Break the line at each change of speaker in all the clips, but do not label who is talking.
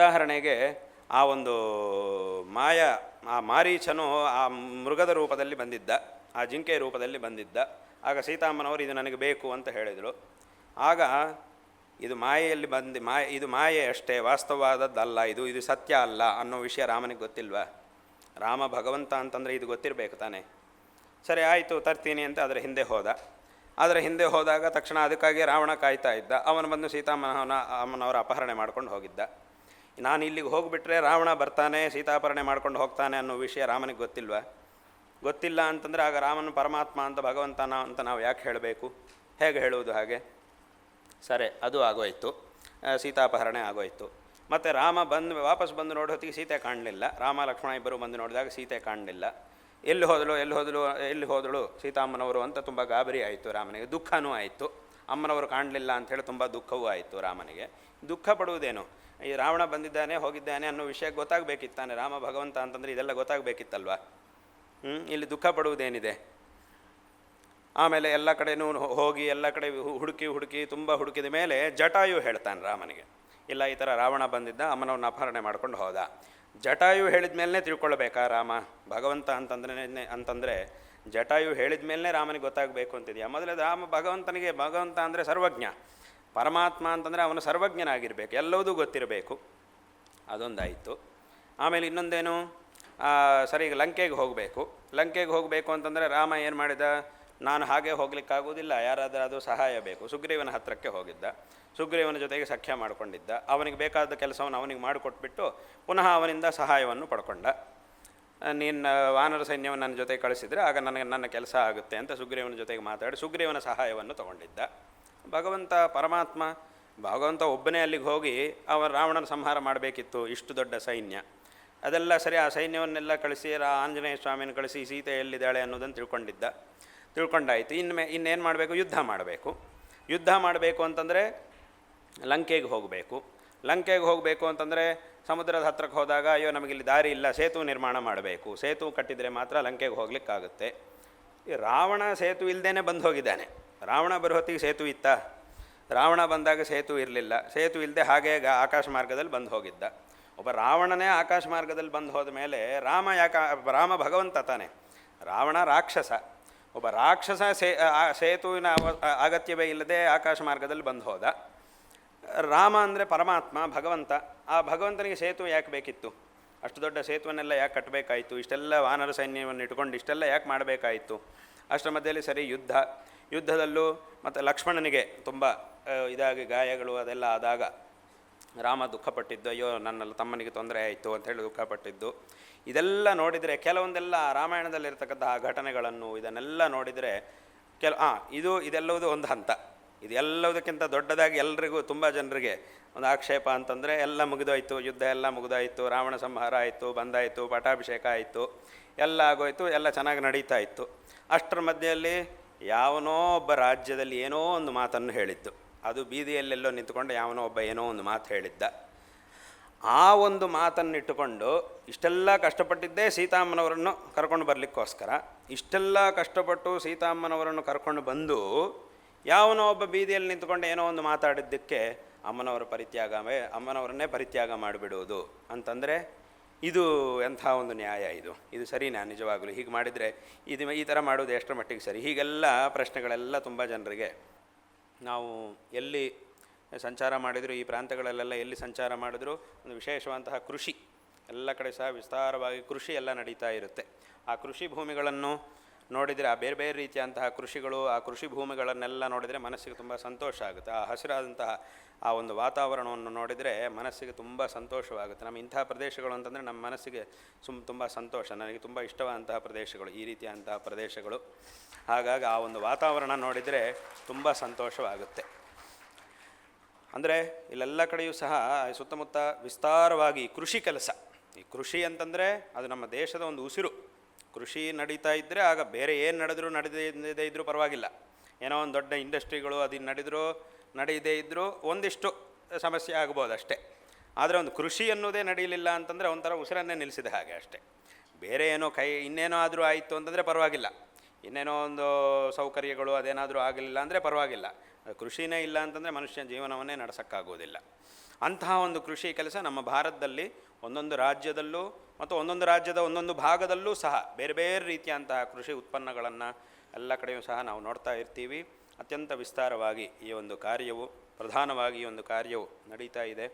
ಉದಾಹರಣೆಗೆ ಆ ಒಂದು ಆ ಮಾರೀಚನು ಆ ಮೃಗದ ರೂಪದಲ್ಲಿ ಬಂದಿದ್ದ, ಆ ಜಿಂಕೆ ರೂಪದಲ್ಲಿ ಬಂದಿದ್ದ. ಆಗ ಸೀತಾಮ್ಮನವರು ಇದು ನನಗೆ ಬೇಕು ಅಂತ ಹೇಳಿದರು. ಆಗ ಇದು ಮಾಯೆಯಲ್ಲಿ ಇದು ಮಾಯೆ ಅಷ್ಟೇ, ವಾಸ್ತವವಾದದ್ದಲ್ಲ, ಇದು ಸತ್ಯ ಅಲ್ಲ ಅನ್ನೋ ವಿಷಯ ರಾಮನಿಗೆ ಗೊತ್ತಿಲ್ವಾ? ರಾಮ ಭಗವಂತ ಅಂತಂದರೆ ಇದು ಗೊತ್ತಿರಬೇಕು ತಾನೆ. ಸರಿ ಆಯಿತು, ತರ್ತೀನಿ ಅಂತ ಅದರ ಹಿಂದೆ ಹೋದ. ಅದರ ಹಿಂದೆ ಹೋದಾಗ ತಕ್ಷಣ ಅದಕ್ಕಾಗಿ ರಾವಣ ಕಾಯ್ತಾ ಇದ್ದ. ಅವನು ಬಂದು ಅಮ್ಮನವರ ಅಪಹರಣೆ ಮಾಡ್ಕೊಂಡು ಹೋಗಿದ್ದ. ನಾನು ಇಲ್ಲಿಗೆ ಹೋಗಿಬಿಟ್ರೆ ರಾವಣ ಬರ್ತಾನೆ, ಸೀತಾಪಹರಣೆ ಮಾಡ್ಕೊಂಡು ಹೋಗ್ತಾನೆ ಅನ್ನೋ ವಿಷಯ ರಾಮನಿಗೆ ಗೊತ್ತಿಲ್ವಾ? ಗೊತ್ತಿಲ್ಲ ಅಂತಂದರೆ ಆಗ ರಾಮನ ಪರಮಾತ್ಮ ಅಂತ ಭಗವಂತನ ಅಂತ ನಾವು ಯಾಕೆ ಹೇಳಬೇಕು? ಹೇಗೆ ಹೇಳುವುದು ಹಾಗೆ? ಸರಿ, ಅದು ಆಗೋಯ್ತು, ಸೀತಾಪಹರಣೆ ಆಗೋಯ್ತು. ಮತ್ತು ರಾಮ ವಾಪಸ್ ಬಂದು ನೋಡೋ ಹೊತ್ತಿಗೆ ಸೀತೆ ಕಾಣಲಿಲ್ಲ. ರಾಮ ಲಕ್ಷ್ಮಣ ಇಬ್ಬರು ಬಂದು ನೋಡಿದಾಗ ಸೀತೆ ಕಾಣಲಿಲ್ಲ. ಎಲ್ಲಿ ಹೋದಳು ಸೀತಾಮ್ಮನವರು ಅಂತ ತುಂಬ ಗಾಬರಿ ಆಯಿತು ರಾಮನಿಗೆ. ದುಃಖನೂ ಆಯಿತು. ಅಮ್ಮನವರು ಕಾಣಲಿಲ್ಲ ಅಂಥೇಳಿ ತುಂಬ ದುಃಖವೂ ಆಯಿತು ರಾಮನಿಗೆ. ದುಃಖ ಪಡುವುದೇನು? ಈ ರಾವಣ ಬಂದಿದ್ದಾನೆ ಹೋಗಿದ್ದಾನೆ ಅನ್ನೋ ವಿಷಯ ಗೊತ್ತಾಗಬೇಕಿತ್ತಾನೆ. ರಾಮ ಭಗವಂತ ಅಂತಂದರೆ ಇದೆಲ್ಲ ಗೊತ್ತಾಗಬೇಕಿತ್ತಲ್ವ. ಇಲ್ಲಿ ದುಃಖ ಪಡುವುದೇನಿದೆ? ಆಮೇಲೆ ಎಲ್ಲ ಕಡೆನೂ ಹೋಗಿ ಎಲ್ಲ ಕಡೆ ಹುಡುಕಿ ತುಂಬ ಹುಡುಕಿದ ಮೇಲೆ ಜಟಾಯು ಹೇಳ್ತಾನೆ ರಾಮನಿಗೆ, ಇಲ್ಲ ಈ ಥರ ರಾವಣ ಬಂದಿದ್ದ, ಅಮ್ಮನವ್ರನ್ನ ಅಪಹರಣೆ ಮಾಡ್ಕೊಂಡು ಹೋದ. ಜಟಾಯು ಹೇಳಿದ ಮೇಲೇ ತಿಳ್ಕೊಳ್ಬೇಕಾ ರಾಮ ಭಗವಂತ ಅಂತಂದರೆ ಜಟಾಯು ಹೇಳಿದ ಮೇಲೇ ರಾಮನಿಗೆ ಗೊತ್ತಾಗಬೇಕು ಅಂತಿದೆಯಾ? ಮೊದಲೇ ಭಗವಂತ ಅಂದರೆ ಸರ್ವಜ್ಞ, ಪರಮಾತ್ಮ ಅಂತಂದರೆ ಅವನು ಸರ್ವಜ್ಞನಾಗಿರಬೇಕು, ಎಲ್ಲವೂ ಗೊತ್ತಿರಬೇಕು. ಅದೊಂದಾಯಿತು. ಆಮೇಲೆ ಇನ್ನೊಂದೇನು, ಸರಿ ಈಗ ಲಂಕೆಗೆ ಹೋಗಬೇಕು ಅಂತಂದರೆ ರಾಮ ಏನು ಮಾಡಿದ? ನಾನು ಹಾಗೆ ಹೋಗ್ಲಿಕ್ಕಾಗೋದಿಲ್ಲ, ಯಾರಾದರೂ ಅದು ಸಹಾಯ ಬೇಕು. ಸುಗ್ರೀವನ ಹತ್ತಿರಕ್ಕೆ ಹೋಗಿದ್ದ, ಸುಗ್ರೀವನ ಜೊತೆಗೆ ಸಖ್ಯ ಮಾಡಿಕೊಂಡಿದ್ದ. ಅವನಿಗೆ ಬೇಕಾದ ಕೆಲಸವನ್ನು ಅವನಿಗೆ ಮಾಡಿಕೊಟ್ಬಿಟ್ಟು ಪುನಃ ಅವನಿಂದ ಸಹಾಯವನ್ನು ಪಡ್ಕೊಂಡ. ನೀನು ವಾನರ ಸೈನ್ಯವನ್ನು ನನ್ನ ಜೊತೆಗೆ ಕಳಿಸಿದರೆ ಆಗ ನನ್ನ ಕೆಲಸ ಆಗುತ್ತೆ ಅಂತ ಸುಗ್ರೀವನ ಜೊತೆಗೆ ಮಾತಾಡಿ ಸುಗ್ರೀವನ ಸಹಾಯವನ್ನು ತಗೊಂಡಿದ್ದ. ಭಗವಂತ ಪರಮಾತ್ಮ ಭಗವಂತ ಒಬ್ಬನೇ ಅಲ್ಲಿಗೆ ಹೋಗಿ ರಾವಣನ ಸಂಹಾರ ಮಾಡಬೇಕಿತ್ತು, ಇಷ್ಟು ದೊಡ್ಡ ಸೈನ್ಯ. ಅದೆಲ್ಲ ಸರಿ, ಆ ಸೈನ್ಯವನ್ನೆಲ್ಲ ಕಳಿಸಿ ಆಂಜನೇಯ ಸ್ವಾಮಿನ ಕಳಿಸಿ ಸೀತೆ ಎಲ್ಲಿದ್ದಾಳೆ ಅನ್ನೋದನ್ನು ತಿಳ್ಕೊಂಡಾಯಿತು. ಇನ್ನೇನು ಮಾಡಬೇಕು? ಯುದ್ಧ ಮಾಡಬೇಕು ಅಂತಂದರೆ ಲಂಕೆಗೆ ಹೋಗಬೇಕು ಅಂತಂದರೆ ಸಮುದ್ರದ ಹತ್ರಕ್ಕೆ ಹೋದಾಗ ಅಯ್ಯೋ ನಮಗಿಲ್ಲಿ ದಾರಿ ಇಲ್ಲ, ಸೇತು ನಿರ್ಮಾಣ ಮಾಡಬೇಕು. ಸೇತು ಕಟ್ಟಿದರೆ ಮಾತ್ರ ಲಂಕೆಗೆ ಹೋಗ್ಲಿಕ್ಕಾಗುತ್ತೆ. ಈ ರಾವಣ ಸೇತು ಇಲ್ಲದೇ ಬಂದು ಹೋಗಿದ್ದಾನೆ. ರಾವಣ ಬರೋ ಹೊತ್ತಿಗೆ ಸೇತು ಇತ್ತಾ? ರಾವಣ ಬಂದಾಗ ಸೇತು ಇರಲಿಲ್ಲ. ಸೇತು ಇಲ್ಲದೆ ಹಾಗೆ ಆಕಾಶ ಮಾರ್ಗದಲ್ಲಿ ಬಂದು ಹೋಗಿದ್ದ. ಒಬ್ಬ ರಾವಣನೇ ಆಕಾಶ ಮಾರ್ಗದಲ್ಲಿ ಬಂದು ಹೋದ ಮೇಲೆ ರಾಮ ಭಗವಂತ ತಾನೆ, ರಾವಣ ರಾಕ್ಷಸ. ಒಬ್ಬ ರಾಕ್ಷಸ ಸೇತುವಿನ ಅಗತ್ಯವೇ ಇಲ್ಲದೆ ಆಕಾಶ ಮಾರ್ಗದಲ್ಲಿ ಬಂದು ಹೋದ. ರಾಮ ಅಂದರೆ ಪರಮಾತ್ಮ ಭಗವಂತ. ಆ ಭಗವಂತನಿಗೆ ಸೇತು ಯಾಕೆ ಬೇಕಿತ್ತು? ಅಷ್ಟು ದೊಡ್ಡ ಸೇತುವನ್ನೆಲ್ಲ ಯಾಕೆ ಕಟ್ಟಬೇಕಾಯಿತು? ಇಷ್ಟೆಲ್ಲ ವಾನರ ಸೈನ್ಯವನ್ನು ಇಟ್ಕೊಂಡು ಇಷ್ಟೆಲ್ಲ ಯಾಕೆ ಮಾಡಬೇಕಾಯಿತು? ಅಷ್ಟರ ಮಧ್ಯದಲ್ಲಿ ಸರಿ ಯುದ್ಧದಲ್ಲೂ ಮತ್ತು ಲಕ್ಷ್ಮಣನಿಗೆ ತುಂಬ ಇದಾಗಿ ಗಾಯಗಳು ಅದೆಲ್ಲ ಆದಾಗ ರಾಮ ದುಃಖಪಟ್ಟಿದ್ದು, ಅಯ್ಯೋ ನನ್ನ ತಮ್ಮನಿಗೆ ತೊಂದರೆ ಆಯಿತು ಅಂಥೇಳಿ ದುಃಖಪಟ್ಟಿದ್ದು. ಇದೆಲ್ಲ ನೋಡಿದರೆ ಕೆಲವೊಂದೆಲ್ಲ ರಾಮಾಯಣದಲ್ಲಿರ್ತಕ್ಕಂಥ ಆ ಘಟನೆಗಳನ್ನು ಇದನ್ನೆಲ್ಲ ನೋಡಿದರೆ ಇದೆಲ್ಲವುದು ಒಂದು ಹಂತ. ಇದೆಲ್ಲದಕ್ಕಿಂತ ದೊಡ್ಡದಾಗಿ ಎಲ್ರಿಗೂ ತುಂಬ ಜನರಿಗೆ ಒಂದು ಆಕ್ಷೇಪ ಅಂತಂದರೆ ಎಲ್ಲ ಮುಗಿದೋಯ್ತು, ಯುದ್ಧ ಎಲ್ಲ ಮುಗಿದೋಯ್ತು, ರಾವಣ ಸಂಹಾರ ಆಯಿತು, ಬಂದಾಯಿತು, ಪಟ್ಟಾಭಿಷೇಕ ಆಯಿತು, ಎಲ್ಲ ಆಗೋಯ್ತು, ಎಲ್ಲ ಚೆನ್ನಾಗಿ ನಡೀತಾ ಇತ್ತು. ಅಷ್ಟರ ಮಧ್ಯೆಯಲ್ಲಿ ಯಾವನೋ ಒಬ್ಬ ರಾಜ್ಯದಲ್ಲಿ ಏನೋ ಒಂದು ಮಾತನ್ನು ಹೇಳಿದ್ದು, ಅದು ಬೀದಿಯಲ್ಲೆಲ್ಲೋ ನಿಂತುಕೊಂಡು ಯಾವನೋ ಒಬ್ಬ ಏನೋ ಒಂದು ಮಾತು ಹೇಳಿದ್ದ. ಆ ಒಂದು ಮಾತನ್ನಿಟ್ಟುಕೊಂಡು ಇಷ್ಟೆಲ್ಲ ಕಷ್ಟಪಟ್ಟಿದ್ದೇ ಸೀತಾಮ್ಮನವರನ್ನು ಕರ್ಕೊಂಡು ಬರಲಿಕ್ಕೋಸ್ಕರ. ಇಷ್ಟೆಲ್ಲ ಕಷ್ಟಪಟ್ಟು ಸೀತಾಮ್ಮನವರನ್ನು ಕರ್ಕೊಂಡು ಬಂದು ಯಾವನೋ ಒಬ್ಬ ಬೀದಿಯಲ್ಲಿ ನಿಂತುಕೊಂಡು ಏನೋ ಒಂದು ಮಾತಾಡಿದ್ದಕ್ಕೆ ಅಮ್ಮನವರನ್ನೇ ಪರಿತ್ಯಾಗ ಮಾಡಿಬಿಡುವುದು ಅಂತಂದರೆ ಇದು ಎಂಥ ಒಂದು ನ್ಯಾಯ? ಇದು ಸರಿನಾ? ನಿಜವಾಗಲೂ ಹೀಗೆ ಮಾಡಿದರೆ ಈ ಥರ ಮಾಡೋದು ಎಷ್ಟರ ಮಟ್ಟಿಗೆ ಸರಿ? ಹೀಗೆಲ್ಲ ಪ್ರಶ್ನೆಗಳೆಲ್ಲ ತುಂಬ ಜನರಿಗೆ. ನಾವು ಎಲ್ಲಿ ಸಂಚಾರ ಮಾಡಿದರೂ, ಈ ಪ್ರಾಂತ್ಯಗಳಲ್ಲೆಲ್ಲ ಎಲ್ಲಿ ಸಂಚಾರ ಮಾಡಿದರೂ ಒಂದು ವಿಶೇಷವಂತಹ ಕೃಷಿ, ಎಲ್ಲ ಕಡೆ ಸಹ ವಿಸ್ತಾರವಾಗಿ ಕೃಷಿ ಎಲ್ಲ ನಡೀತಾ ಇರುತ್ತೆ. ಆ ಕೃಷಿ ಭೂಮಿಗಳನ್ನು ನೋಡಿದರೆ, ಆ ಬೇರೆ ಬೇರೆ ರೀತಿಯಂತಹ ಕೃಷಿಗಳು, ಆ ಕೃಷಿ ಭೂಮಿಗಳನ್ನೆಲ್ಲ ನೋಡಿದರೆ ಮನಸ್ಸಿಗೆ ತುಂಬ ಸಂತೋಷ ಆಗುತ್ತೆ. ಆ ಹಸಿರಾದಂತಹ ಆ ಒಂದು ವಾತಾವರಣವನ್ನು ನೋಡಿದರೆ ಮನಸ್ಸಿಗೆ ತುಂಬ ಸಂತೋಷವಾಗುತ್ತೆ. ನಮ್ಮ ಇಂತಹ ಪ್ರದೇಶಗಳು ಅಂತಂದರೆ ನಮ್ಮ ಮನಸ್ಸಿಗೆ ತುಂಬ ಸಂತೋಷ. ನನಗೆ ತುಂಬ ಇಷ್ಟವಾದಂತಹ ಪ್ರದೇಶಗಳು ಈ ರೀತಿಯಂತಹ ಪ್ರದೇಶಗಳು. ಹಾಗಾಗಿ ಆ ಒಂದು ವಾತಾವರಣ ನೋಡಿದರೆ ತುಂಬ ಸಂತೋಷವಾಗುತ್ತೆ. ಅಂದರೆ ಇಲ್ಲೆಲ್ಲ ಕಡೆಯೂ ಸಹ ಸುತ್ತಮುತ್ತ ವಿಸ್ತಾರವಾಗಿ ಕೃಷಿ ಕೆಲಸ. ಈ ಕೃಷಿ ಅಂತಂದರೆ ಅದು ನಮ್ಮ ದೇಶದ ಒಂದು ಉಸಿರು. ಕೃಷಿ ನಡೀತಾ ಇದ್ದರೆ ಆಗ ಬೇರೆ ಏನು ನಡೆದೇ ಇದ್ದರೂ ಪರವಾಗಿಲ್ಲ. ಏನೋ ಒಂದು ದೊಡ್ಡ ಇಂಡಸ್ಟ್ರಿಗಳು ಅದು ನಡೆಯದೇ ಇದ್ದರೂ ಒಂದಿಷ್ಟು ಸಮಸ್ಯೆ ಆಗ್ಬೋದು ಅಷ್ಟೇ. ಆದರೆ ಒಂದು ಕೃಷಿ ಅನ್ನೋದೇ ನಡೆಯಲಿಲ್ಲ ಅಂತಂದರೆ ಒಂಥರ ಉಸಿರನ್ನೇ ನಿಲ್ಲಿಸಿದ ಹಾಗೆ ಅಷ್ಟೇ. ಬೇರೆ ಏನೋ ಇನ್ನೇನೋ ಆದರೂ ಆಯಿತು ಅಂತಂದರೆ ಪರವಾಗಿಲ್ಲ, ಇನ್ನೇನೋ ಒಂದು ಸೌಕರ್ಯಗಳು ಅದೇನಾದರೂ ಆಗಲಿಲ್ಲ ಅಂದರೆ ಪರವಾಗಿಲ್ಲ. ಕೃಷಿನೇ ಇಲ್ಲ ಅಂತಂದರೆ ಮನುಷ್ಯನ ಜೀವನವನ್ನೇ ನಡೆಸೋಕ್ಕಾಗೋದಿಲ್ಲ. ಅಂತಹ ಒಂದು ಕೃಷಿ ಕೆಲಸ ನಮ್ಮ ಭಾರತದಲ್ಲಿ ಒಂದೊಂದು ರಾಜ್ಯದಲ್ಲೂ ಮತ್ತು ಒಂದೊಂದು ರಾಜ್ಯದ ಒಂದೊಂದು ಭಾಗದಲ್ಲೂ ಸಹ ಬೇರೆ ಬೇರೆ ರೀತಿಯಂತಹ ಕೃಷಿ ಉತ್ಪನ್ನಗಳನ್ನು ಎಲ್ಲ ಕಡೆಯೂ ಸಹ ನಾವು ನೋಡ್ತಾ ಇರ್ತೀವಿ. ಅತ್ಯಂತ ವಿಸ್ತಾರವಾಗಿ ಈ ಒಂದು ಕಾರ್ಯವು, ಪ್ರಧಾನವಾಗಿ ಈ ಒಂದು ಕಾರ್ಯವು ನಡೀತಾ ಇದೆ.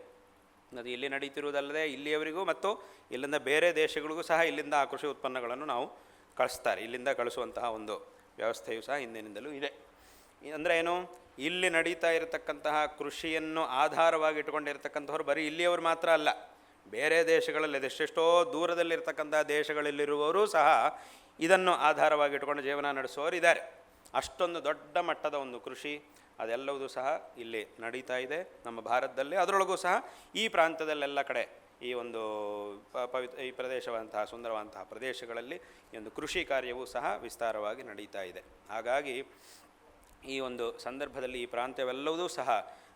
ಅದು ಇಲ್ಲಿ ನಡೀತಿರುವುದಲ್ಲದೆ ಇಲ್ಲಿಯವರಿಗೂ ಮತ್ತು ಇಲ್ಲಿಂದ ಬೇರೆ ದೇಶಗಳಿಗೂ ಸಹ ಇಲ್ಲಿಂದ ಆ ಕೃಷಿ ಉತ್ಪನ್ನಗಳನ್ನು ನಾವು ಕಳಿಸ್ತಾರೆ. ಇಲ್ಲಿಂದ ಕಳಿಸುವಂತಹ ಒಂದು ವ್ಯವಸ್ಥೆಯು ಸಹ ಹಿಂದಿನಿಂದಲೂ ಇದೆ. ಅಂದರೆ ಏನು, ಇಲ್ಲಿ ನಡೀತಾ ಇರತಕ್ಕಂತಹ ಕೃಷಿಯನ್ನು ಆಧಾರವಾಗಿ ಇಟ್ಟುಕೊಂಡಿರ್ತಕ್ಕಂಥವ್ರು ಬರೀ ಇಲ್ಲಿಯವರು ಮಾತ್ರ ಅಲ್ಲ, ಬೇರೆ ದೇಶಗಳಲ್ಲಿ ಎಷ್ಟೆಷ್ಟೋ ದೂರದಲ್ಲಿರ್ತಕ್ಕಂಥ ದೇಶಗಳಲ್ಲಿರುವವರು ಸಹ ಇದನ್ನು ಆಧಾರವಾಗಿ ಇಟ್ಟುಕೊಂಡು ಜೀವನ ನಡೆಸುವವರು ಇದ್ದಾರೆ. ಅಷ್ಟೊಂದು ದೊಡ್ಡ ಮಟ್ಟದ ಒಂದು ಕೃಷಿ ಅದೆಲ್ಲವೂ ಸಹ ಇಲ್ಲಿ ನಡೀತಾ ಇದೆ ನಮ್ಮ ಭಾರತದಲ್ಲಿ. ಅದರೊಳಗೂ ಸಹ ಈ ಪ್ರಾಂತ್ಯದಲ್ಲೆಲ್ಲ ಕಡೆ ಈ ಒಂದು ಈ ಪ್ರದೇಶವಂತಹ ಸುಂದರವಂತಹ ಪ್ರದೇಶಗಳಲ್ಲಿ ಈ ಒಂದು ಕೃಷಿ ಕಾರ್ಯವೂ ಸಹ ವಿಸ್ತಾರವಾಗಿ ನಡೀತಾ ಇದೆ. ಹಾಗಾಗಿ ಈ ಒಂದು ಸಂದರ್ಭದಲ್ಲಿ ಈ ಪ್ರಾಂತ್ಯವೆಲ್ಲವೂ ಸಹ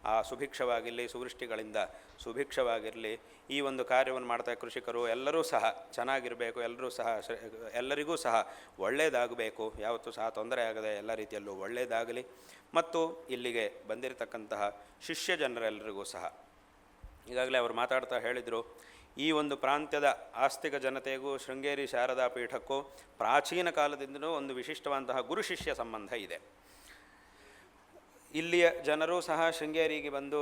ಆ ಸುಭಿಕ್ಷವಾಗಿರಲಿ, ಸುವೃಷ್ಟಿಗಳಿಂದ ಸುಭಿಕ್ಷವಾಗಿರಲಿ, ಈ ಒಂದು ಕಾರ್ಯವನ್ನು ಮಾಡ್ತಾ ಕೃಷಿಕರು ಎಲ್ಲರೂ ಸಹ ಚೆನ್ನಾಗಿರಬೇಕು, ಎಲ್ಲರಿಗೂ ಸಹ ಒಳ್ಳೆಯದಾಗಬೇಕು, ಯಾವತ್ತೂ ಸಹ ತೊಂದರೆ ಆಗದೆ ಎಲ್ಲ ರೀತಿಯಲ್ಲೂ ಒಳ್ಳೆಯದಾಗಲಿ. ಮತ್ತು ಇಲ್ಲಿಗೆ ಬಂದಿರತಕ್ಕಂತಹ ಶಿಷ್ಯ ಜನರೆಲ್ಲರಿಗೂ ಸಹ ಈಗಾಗಲೇ ಅವರು ಮಾತಾಡ್ತಾ ಹೇಳಿದರು, ಈ ಒಂದು ಪ್ರಾಂತ್ಯದ ಆಸ್ತಿಕ ಜನತೆಗೂ ಶೃಂಗೇರಿ ಶಾರದಾ ಪೀಠಕ್ಕೂ ಪ್ರಾಚೀನ ಕಾಲದಿಂದಲೂ ಒಂದು ವಿಶಿಷ್ಟವಾದಂತಹ ಗುರು ಶಿಷ್ಯ ಸಂಬಂಧ ಇದೆ. ಇಲ್ಲಿಯ ಜನರು ಸಹ ಶೃಂಗೇರಿಗೆ ಬಂದು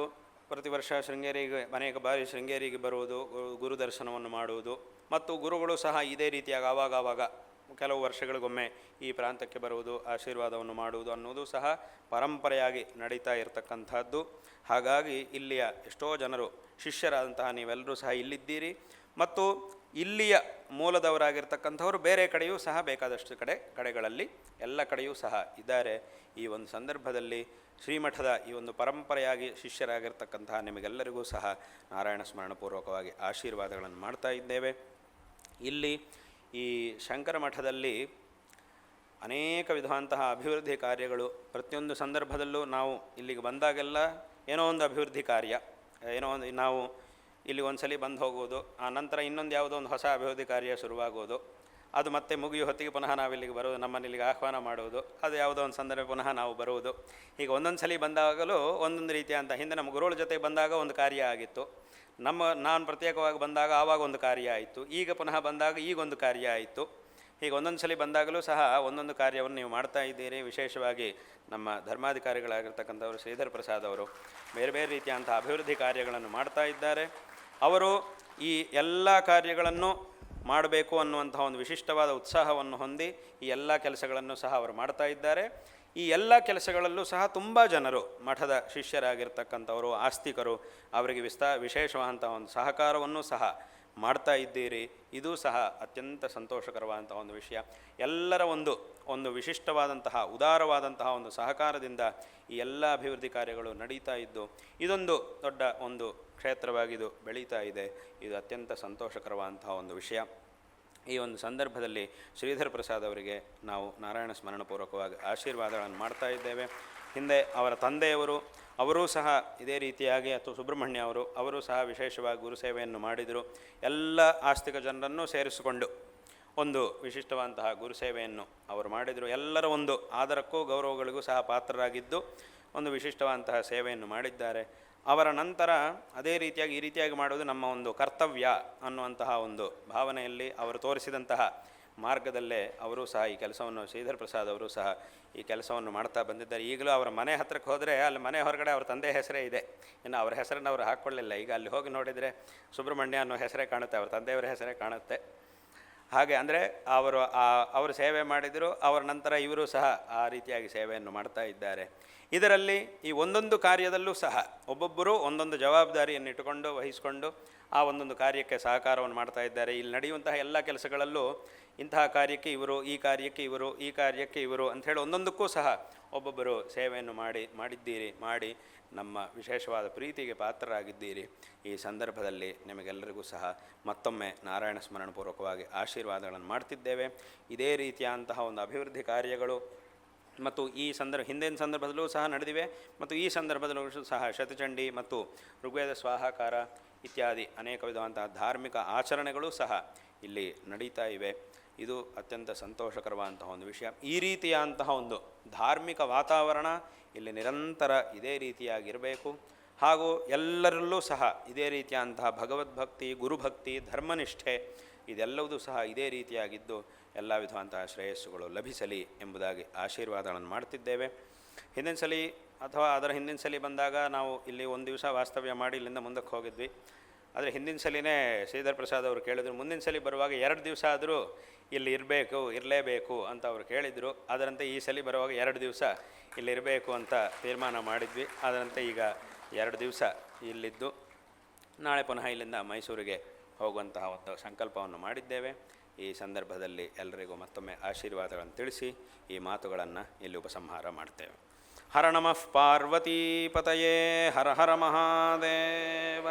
ಪ್ರತಿ ವರ್ಷ ಶೃಂಗೇರಿಗೆ ಅನೇಕ ಬಾರಿ ಶೃಂಗೇರಿಗೆ ಬರುವುದು, ಗುರು ದರ್ಶನವನ್ನು ಮಾಡುವುದು, ಮತ್ತು ಗುರುಗಳು ಸಹ ಇದೇ ರೀತಿಯಾಗಿ ಆವಾಗವಾಗ ಕೆಲವು ವರ್ಷಗಳಿಗೊಮ್ಮೆ ಈ ಪ್ರಾಂತಕ್ಕೆ ಬರುವುದು, ಆಶೀರ್ವಾದವನ್ನು ಮಾಡುವುದು ಅನ್ನೋದು ಸಹ ಪರಂಪರೆಯಾಗಿ ನಡೀತಾ ಇರತಕ್ಕಂಥದ್ದು. ಹಾಗಾಗಿ ಇಲ್ಲಿಯ ಎಷ್ಟೋ ಜನರು ಶಿಷ್ಯರಾದಂತಹ ನೀವೆಲ್ಲರೂ ಸಹ ಇಲ್ಲಿದ್ದೀರಿ. ಮತ್ತು ಇಲ್ಲಿಯ ಮೂಲದವರಾಗಿರ್ತಕ್ಕಂಥವರು ಬೇರೆ ಕಡೆಯೂ ಸಹ ಬೇಕಾದಷ್ಟು ಕಡೆಗಳಲ್ಲಿ ಎಲ್ಲ ಕಡೆಯೂ ಸಹ ಇದ್ದಾರೆ. ಈ ಒಂದು ಸಂದರ್ಭದಲ್ಲಿ ಶ್ರೀಮಠದ ಈ ಒಂದು ಪರಂಪರೆಯಾಗಿ ಶಿಷ್ಯರಾಗಿರ್ತಕ್ಕಂತಹ ನಿಮಗೆಲ್ಲರಿಗೂ ಸಹ ನಾರಾಯಣ ಸ್ಮರಣಪೂರ್ವಕವಾಗಿ ಆಶೀರ್ವಾದಗಳನ್ನು ಮಾಡ್ತಾ ಇದ್ದೇವೆ. ಇಲ್ಲಿ ಈ ಶಂಕರ ಮಠದಲ್ಲಿ ಅನೇಕ ವಿಧವಂತಹ ಅಭಿವೃದ್ಧಿ ಕಾರ್ಯಗಳು ಪ್ರತಿಯೊಂದು ಸಂದರ್ಭದಲ್ಲೂ ನಾವು ಇಲ್ಲಿಗೆ ಬಂದಾಗೆಲ್ಲ ಏನೋ ಒಂದು ಅಭಿವೃದ್ಧಿ ಕಾರ್ಯ, ಏನೋ ಒಂದು ನಾವು ಇಲ್ಲಿ ಒಂದು ಸಲ ಬಂದು ಹೋಗುವುದು, ಆ ನಂತರ ಇನ್ನೊಂದು ಯಾವುದೋ ಒಂದು ಹೊಸ ಅಭಿವೃದ್ಧಿ ಕಾರ್ಯ ಶುರುವಾಗುವುದು, ಅದು ಮತ್ತೆ ಮುಗಿಯೋ ಹೊತ್ತಿಗೆ ಪುನಃ ನಾವಿಲ್ಲಿಗೆ ಬರುವುದು, ನಮ್ಮನ್ನು ಇಲ್ಲಿಗೆ ಆಹ್ವಾನ ಮಾಡುವುದು, ಅದು ಯಾವುದೋ ಒಂದು ಸಂದರ್ಭ ಪುನಃ ನಾವು ಬರುವುದು. ಈಗ ಒಂದೊಂದು ಸಲ ಬಂದಾಗಲೂ ಒಂದೊಂದು ರೀತಿಯ ಅಂತ, ಹಿಂದೆ ನಮ್ಮ ಗುರುಗಳ ಜೊತೆ ಬಂದಾಗ ಒಂದು ಕಾರ್ಯ ಆಗಿತ್ತು, ನಾನು ಪ್ರತ್ಯೇಕವಾಗಿ ಬಂದಾಗ ಆವಾಗ ಒಂದು ಕಾರ್ಯ ಆಯಿತು, ಈಗ ಪುನಃ ಬಂದಾಗ ಈಗೊಂದು ಕಾರ್ಯ ಆಯಿತು. ಹೀಗೆ ಒಂದೊಂದು ಸಲ ಬಂದಾಗಲೂ ಸಹ ಒಂದೊಂದು ಕಾರ್ಯವನ್ನು ನೀವು ಮಾಡ್ತಾ ಇದ್ದೀರಿ. ವಿಶೇಷವಾಗಿ ನಮ್ಮ ಧರ್ಮಾಧಿಕಾರಿಗಳಾಗಿರ್ತಕ್ಕಂಥವರು ಶ್ರೀಧರ್ ಪ್ರಸಾದ್ ಅವರು ಬೇರೆ ಬೇರೆ ರೀತಿಯಂಥ ಅಭಿವೃದ್ಧಿ ಕಾರ್ಯಗಳನ್ನು ಮಾಡ್ತಾ ಇದ್ದಾರೆ. ಅವರು ಈ ಎಲ್ಲ ಕಾರ್ಯಗಳನ್ನು ಮಾಡಬೇಕು ಅನ್ನುವಂಥ ಒಂದು ವಿಶಿಷ್ಟವಾದ ಉತ್ಸಾಹವನ್ನು ಹೊಂದಿ ಈ ಎಲ್ಲ ಕೆಲಸಗಳನ್ನು ಸಹ ಅವರು ಮಾಡ್ತಾ ಇದ್ದಾರೆ. ಈ ಎಲ್ಲ ಕೆಲಸಗಳಲ್ಲೂ ಸಹ ತುಂಬ ಜನರು ಮಠದ ಶಿಷ್ಯರಾಗಿರ್ತಕ್ಕಂಥವರು, ಆಸ್ತಿಕರು, ಅವರಿಗೆ ವಿಶೇಷವಾದಂಥ ಒಂದು ಸಹಕಾರವನ್ನು ಸಹ ಮಾಡ್ತಾ ಇದ್ದೀರಿ. ಇದೂ ಸಹ ಅತ್ಯಂತ ಸಂತೋಷಕರವಾದಂಥ ಒಂದು ವಿಷಯ. ಎಲ್ಲರ ಒಂದು ವಿಶಿಷ್ಟವಾದಂತಹ ಉದಾರವಾದಂತಹ ಒಂದು ಸಹಕಾರದಿಂದ ಈ ಎಲ್ಲ ಅಭಿವೃದ್ಧಿ ಕಾರ್ಯಗಳು ನಡೀತಾ ಇದ್ದು ಇದೊಂದು ದೊಡ್ಡ ಒಂದು ಕ್ಷೇತ್ರವಾಗಿದು ಬೆಳೀತಾ ಇದೆ. ಇದು ಅತ್ಯಂತ ಸಂತೋಷಕರವಾದಂತಹ ಒಂದು ವಿಷಯ. ಈ ಒಂದು ಸಂದರ್ಭದಲ್ಲಿ ಶ್ರೀಧರ್ ಪ್ರಸಾದ್ ಅವರಿಗೆ ನಾವು ನಾರಾಯಣ ಸ್ಮರಣಪೂರ್ವಕವಾಗಿ ಆಶೀರ್ವಾದಗಳನ್ನು ಮಾಡ್ತಾ ಇದ್ದೇವೆ. ಹಿಂದೆ ಅವರ ತಂದೆಯವರು ಅವರೂ ಸಹ ಇದೇ ರೀತಿಯಾಗಿ, ಅಥವಾ ಸುಬ್ರಹ್ಮಣ್ಯ ಅವರು ಸಹ ವಿಶೇಷವಾಗಿ ಗುರುಸೇವೆಯನ್ನು ಮಾಡಿದರು. ಎಲ್ಲ ಆಸ್ತಿಕ ಜನರನ್ನು ಸೇರಿಸಿಕೊಂಡು ಒಂದು ವಿಶಿಷ್ಟವಾದಂತಹ ಗುರುಸೇವೆಯನ್ನು ಅವರು ಮಾಡಿದರು. ಎಲ್ಲರ ಒಂದು ಆದರಕ್ಕೂ ಗೌರವಗಳಿಗೂ ಸಹ ಪಾತ್ರರಾಗಿದ್ದು ಒಂದು ವಿಶಿಷ್ಟವಾದಂತಹ ಸೇವೆಯನ್ನು ಮಾಡಿದ್ದಾರೆ. ಅವರ ನಂತರ ಅದೇ ರೀತಿಯಾಗಿ ಈ ರೀತಿಯಾಗಿ ಮಾಡುವುದು ನಮ್ಮ ಒಂದು ಕರ್ತವ್ಯ ಅನ್ನುವಂತಹ ಒಂದು ಭಾವನೆಯಲ್ಲಿ ಅವರು ತೋರಿಸಿದಂತಹ ಮಾರ್ಗದಲ್ಲೇ ಅವರು ಸಹ ಈ ಕೆಲಸವನ್ನು, ಶ್ರೀಧರ್ ಪ್ರಸಾದ್ ಅವರು ಸಹ ಈ ಕೆಲಸವನ್ನು ಮಾಡ್ತಾ ಬಂದಿದ್ದಾರೆ. ಈಗಲೂ ಅವರ ಮನೆ ಹತ್ರಕ್ಕೆ ಹೋದರೆ ಅಲ್ಲಿ ಮನೆ ಹೊರಗಡೆ ಅವ್ರ ತಂದೆ ಹೆಸರೇ ಇದೆ, ಇನ್ನು ಅವರ ಹೆಸರನ್ನು ಅವರು ಹಾಕ್ಕೊಳ್ಳಿಲ್ಲ. ಈಗ ಅಲ್ಲಿ ಹೋಗಿ ನೋಡಿದರೆ ಸುಬ್ರಹ್ಮಣ್ಯ ಅನ್ನೋ ಹೆಸರೇ ಕಾಣುತ್ತೆ, ಅವರ ತಂದೆಯವರ ಹೆಸರೇ ಕಾಣುತ್ತೆ. ಹಾಗೆ ಅಂದರೆ ಅವರು ಸೇವೆ ಮಾಡಿದರು. ಅವರ ನಂತರ ಇವರು ಸಹ ಆ ರೀತಿಯಾಗಿ ಸೇವೆಯನ್ನು ಮಾಡ್ತಾ ಇದ್ದಾರೆ. ಇದರಲ್ಲಿ ಈ ಒಂದೊಂದು ಕಾರ್ಯದಲ್ಲೂ ಸಹ ಒಬ್ಬೊಬ್ಬರು ಒಂದೊಂದು ಜವಾಬ್ದಾರಿಯನ್ನು ಇಟ್ಟುಕೊಂಡು ವಹಿಸಿಕೊಂಡು ಆ ಒಂದೊಂದು ಕಾರ್ಯಕ್ಕೆ ಸಹಕಾರವನ್ನು ಮಾಡ್ತಾ ಇದ್ದಾರೆ. ಇಲ್ಲಿ ನಡೆಯುವಂತಹ ಎಲ್ಲ ಕೆಲಸಗಳಲ್ಲೂ ಇಂತಹ ಕಾರ್ಯಕ್ಕೆ ಇವರು, ಈ ಕಾರ್ಯಕ್ಕೆ ಇವರು, ಈ ಕಾರ್ಯಕ್ಕೆ ಇವರು ಅಂಥೇಳಿ ಒಂದೊಂದಕ್ಕೂ ಸಹ ಒಬ್ಬೊಬ್ಬರು ಸೇವೆಯನ್ನು ಮಾಡಿ ನಮ್ಮ ವಿಶೇಷವಾದ ಪ್ರೀತಿಗೆ ಪಾತ್ರರಾಗಿದ್ದೀರಿ. ಈ ಸಂದರ್ಭದಲ್ಲಿ ನಿಮಗೆಲ್ಲರಿಗೂ ಸಹ ಮತ್ತೊಮ್ಮೆ ನಾರಾಯಣ ಸ್ಮರಣಪೂರ್ವಕವಾಗಿ ಆಶೀರ್ವಾದಗಳನ್ನು ಮಾಡ್ತಿದ್ದೇವೆ. ಇದೇ ರೀತಿಯಾದಂತಹ ಒಂದು ಅಭಿವೃದ್ಧಿ ಕಾರ್ಯಗಳು ಮತ್ತು ಈ ಹಿಂದಿನ ಸಂದರ್ಭದಲ್ಲೂ ಸಹ ನಡೆದಿವೆ, ಮತ್ತು ಈ ಸಂದರ್ಭದಲ್ಲೂ ಸಹ ಶತಚಂಡಿ ಮತ್ತು ಋಗ್ವೇದ ಸ್ವಾಹಾಕಾರ ಇತ್ಯಾದಿ ಅನೇಕ ವಿಧವಾದಂತಹ ಧಾರ್ಮಿಕ ಆಚರಣೆಗಳು ಸಹ ಇಲ್ಲಿ ನಡೀತಾ ಇವೆ. ಇದು ಅತ್ಯಂತ ಸಂತೋಷಕರವಾದಂತಹ ಒಂದು ವಿಷಯ. ಈ ರೀತಿಯಾದಂತಹ ಒಂದು ಧಾರ್ಮಿಕ ವಾತಾವರಣ ಇಲ್ಲಿ ನಿರಂತರ ಇದೇ ರೀತಿಯಾಗಿರಬೇಕು. ಹಾಗೂ ಎಲ್ಲರಲ್ಲೂ ಸಹ ಇದೇ ರೀತಿಯಾದಂತಹ ಭಗವದ್ಭಕ್ತಿ, ಗುರುಭಕ್ತಿ, ಧರ್ಮನಿಷ್ಠೆ ಇದೆಲ್ಲವೂ ಸಹ ಇದೇ ರೀತಿಯಾಗಿದ್ದು ಎಲ್ಲ ವಿಧವಂತಹ ಶ್ರೇಯಸ್ಸುಗಳು ಲಭಿಸಲಿ ಎಂಬುದಾಗಿ ಆಶೀರ್ವಾದಗಳನ್ನು ಮಾಡ್ತಿದ್ದೇವೆ. ಹಿಂದಿನ ಸಲ ಅಥವಾ ಅದರ ಹಿಂದಿನ ಸಲ ಬಂದಾಗ ನಾವು ಇಲ್ಲಿ ಒಂದು ದಿವಸ ವಾಸ್ತವ್ಯ ಮಾಡಿ ಇಲ್ಲಿಂದ ಮುಂದಕ್ಕೆ ಹೋಗಿದ್ವಿ. ಆದರೆ ಹಿಂದಿನ ಸಲಿನೇ ಶ್ರೀಧರ್ ಪ್ರಸಾದ್ ಅವರು ಕೇಳಿದರು, ಮುಂದಿನ ಸಲ ಬರುವಾಗ 2 ದಿವಸ ಆದರೂ ಇಲ್ಲಿ ಇರಲೇಬೇಕು ಅಂತ ಅವರು ಕೇಳಿದರು. ಅದರಂತೆ ಈ ಸಲ ಬರುವಾಗ 2 ದಿವಸ ಇಲ್ಲಿರಬೇಕು ಅಂತ ತೀರ್ಮಾನ ಮಾಡಿದ್ವಿ. ಅದರಂತೆ ಈಗ 2 ದಿವಸ ಇಲ್ಲಿದ್ದು ನಾಳೆ ಪುನಃ ಇಲ್ಲಿಂದ ಮೈಸೂರಿಗೆ ಹೋಗುವಂತಹ ಒಂದು ಸಂಕಲ್ಪವನ್ನು ಮಾಡಿದ್ದೇವೆ. ಈ ಸಂದರ್ಭದಲ್ಲಿ ಎಲ್ಲರಿಗೂ ಮತ್ತೊಮ್ಮೆ ಆಶೀರ್ವಾದಗಳನ್ನು ತಿಳಿಸಿ ಈ ಮಾತುಗಳನ್ನು ಇಲ್ಲಿ ಉಪಸಂಹಾರ ಮಾಡ್ತೇವೆ. ಹರ ನಮಃ ಪಾರ್ವತೀಪತಯೇ ಹರ ಹರ ಮಹಾದೇವ.